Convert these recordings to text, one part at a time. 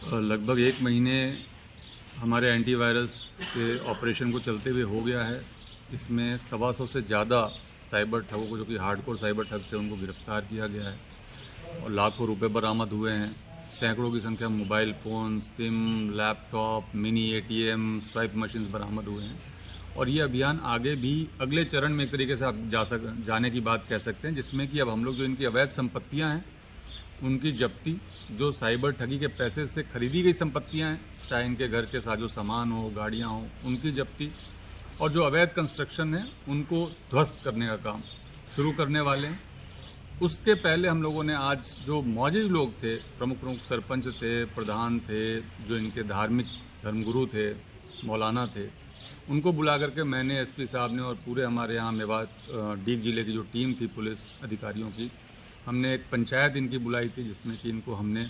लगभग 1 महीने हमारे एंटीवायरस के ऑपरेशन को चलते हुए हो गया है। इसमें 125 से ज़्यादा साइबर ठगों को, जो कि हार्डकोर साइबर ठग थे, उनको गिरफ्तार किया गया है और लाखों रुपए बरामद हुए हैं। सैकड़ों की संख्या mobile phone, SIM, laptop, mini ATM, swipe machines बरामद हुए हैं। और ये अभियान आगे भी अगले चरण में एक तरीके से आप जाने की बात कह सकते हैं, जिसमें कि अब हम लोग जो इनकी अवैध संपत्तियां हैं उनकी जब्ती, जो साइबर ठगी के पैसे से खरीदी गई संपत्तियां हैं, चाहे इनके घर के साजो सामान हो, गाड़ियां हो, उनकी जब्ती, और जो अवैध कंस्ट्रक्शन है उनको ध्वस्त करने का काम शुरू करने वाले हैं। उसके पहले हम लोगों ने आज जो मौजूद लोग थे, प्रमुख प्रमुख सरपंच थे, प्रधान थे, जो इनके धार्मिक धर्मगुरु थे, मौलाना थे, उनको बुला करके मैंने एसपी साहब ने और पूरे हमारे यहाँ मेवात डीग जिले की जो टीम थी पुलिस अधिकारियों की, हमने एक पंचायत इनकी बुलाई थी, जिसमें कि इनको हमने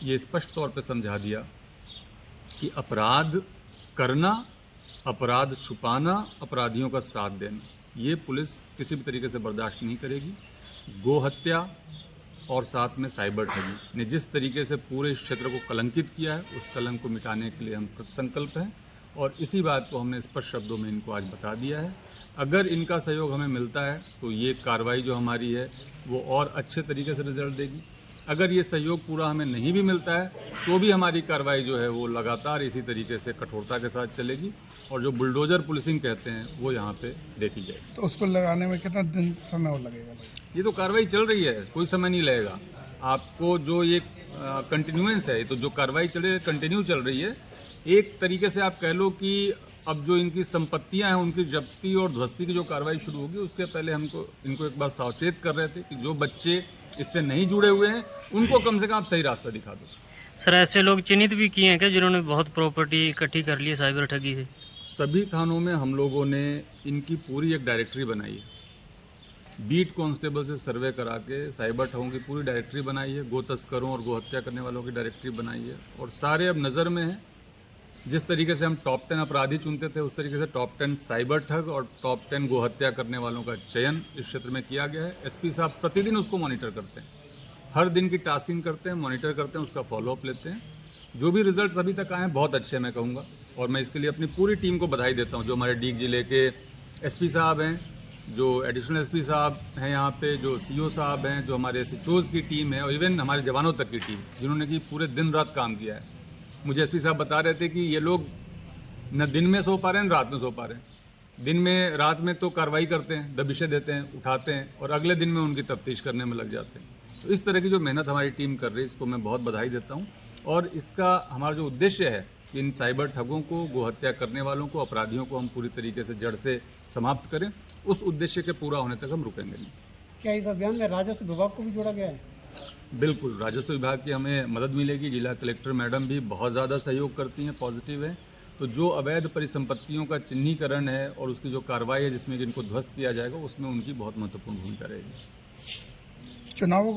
ये स्पष्ट तौर पे समझा दिया कि अपराध करना, अपराध छुपाना, अपराधियों का साथ देना, ये पुलिस किसी भी तरीके से बर्दाश्त नहीं करेगी। गो हत्या और साथ में साइबर ठगी ने जिस तरीके से पूरे इस क्षेत्र को कलंकित किया है, उस कलंक को मिटाने के लिए हम कृतसंकल्प हैं और इसी बात को हमने स्पष्ट शब्दों में इनको आज बता दिया है। अगर इनका सहयोग हमें मिलता है तो ये कार्रवाई जो हमारी है वो और अच्छे तरीके से रिजल्ट देगी। अगर ये सहयोग पूरा हमें नहीं भी मिलता है तो भी हमारी कार्रवाई जो है वो लगातार इसी तरीके से कठोरता के साथ चलेगी और जो बुलडोजर पुलिसिंग कहते हैं वो यहाँ पे देखी जाएगी। तो उसको लगाने में कितना दिन समय और लगेगा? ये तो कार्रवाई चल रही है, कोई समय नहीं लगेगा। आपको जो ये कंटिन्यूएंस है, तो जो कार्रवाई चल रही है कंटिन्यू चल रही है। एक तरीके से आप कह लो कि अब जो इनकी संपत्तियां हैं उनकी जब्ती और ध्वस्ती की जो कार्रवाई शुरू होगी, उसके पहले इनको एक बार सावचेत कर रहे थे कि जो बच्चे इससे नहीं जुड़े हुए हैं उनको कम से कम आप सही रास्ता दिखा दो। सर, ऐसे लोग चिन्हित भी किए हैं क्या जिन्होंने बहुत प्रॉपर्टी इकट्ठी कर ली है साइबर ठगी से? सभी थानों में हम लोगों ने इनकी पूरी एक डायरेक्टरी बनाई है, बीट कांस्टेबल से सर्वे करा के साइबर ठगों की पूरी डायरेक्टरी बनाई है, गो तस्करों और गो हत्या करने वालों की डायरेक्टरी बनाई है और सारे अब नज़र में हैं। जिस तरीके से हम टॉप 10 अपराधी चुनते थे, उस तरीके से टॉप 10 साइबर ठग और टॉप 10 गो हत्या करने वालों का चयन इस क्षेत्र में किया गया है। एसपी साहब प्रतिदिन उसको मॉनिटर करते हैं, हर दिन की टास्किंग करते हैं, मॉनिटर करते हैं, उसका फॉलोअप लेते हैं। जो भी रिजल्ट अभी तक आए हैं बहुत अच्छे हैं, मैं कहूँगा, और मैं इसके लिए अपनी पूरी टीम को बधाई देता हूँ। जो हमारे डीग जिले के एसपी साहब हैं, जो एडिशनल एसपी साहब हैं यहाँ पे, जो सीओ साहब हैं, जो हमारे एसएचओज की टीम है और इवन हमारे जवानों तक की टीम, जिन्होंने कि पूरे दिन रात काम किया है। मुझे एसपी साहब बता रहे थे कि ये लोग न दिन में सो पा रहे हैं, न रात में सो पा रहे हैं। दिन में, रात में तो कार्रवाई करते हैं, दबिशें देते हैं, उठाते हैं और अगले दिन में उनकी तफ्तीश करने में लग जाते हैं। तो इस तरह की जो मेहनत हमारी टीम कर रही है, इसको मैं बहुत बधाई देता हूँ। और इसका हमारा जो उद्देश्य है कि इन साइबर ठगों को, गो हत्या करने वालों को, अपराधियों को हम पूरी तरीके से जड़ से समाप्त करें, उस उद्देश्य के पूरा होने तक हम रुकेंगे नहीं। क्या इस अभियान में राजस्व विभाग को भी जोड़ा गया है? बिल्कुल, राजस्व विभाग की हमें मदद मिलेगी। जिला कलेक्टर मैडम भी बहुत ज़्यादा सहयोग करती हैं, पॉजिटिव है। तो जो अवैध परिसंपत्तियों का चिन्हीकरण है और उसकी जो कार्रवाई है जिसमें कि इनको ध्वस्त किया जाएगा, उसमें उनकी बहुत महत्वपूर्ण भूमिका रहेगी। चुनावों को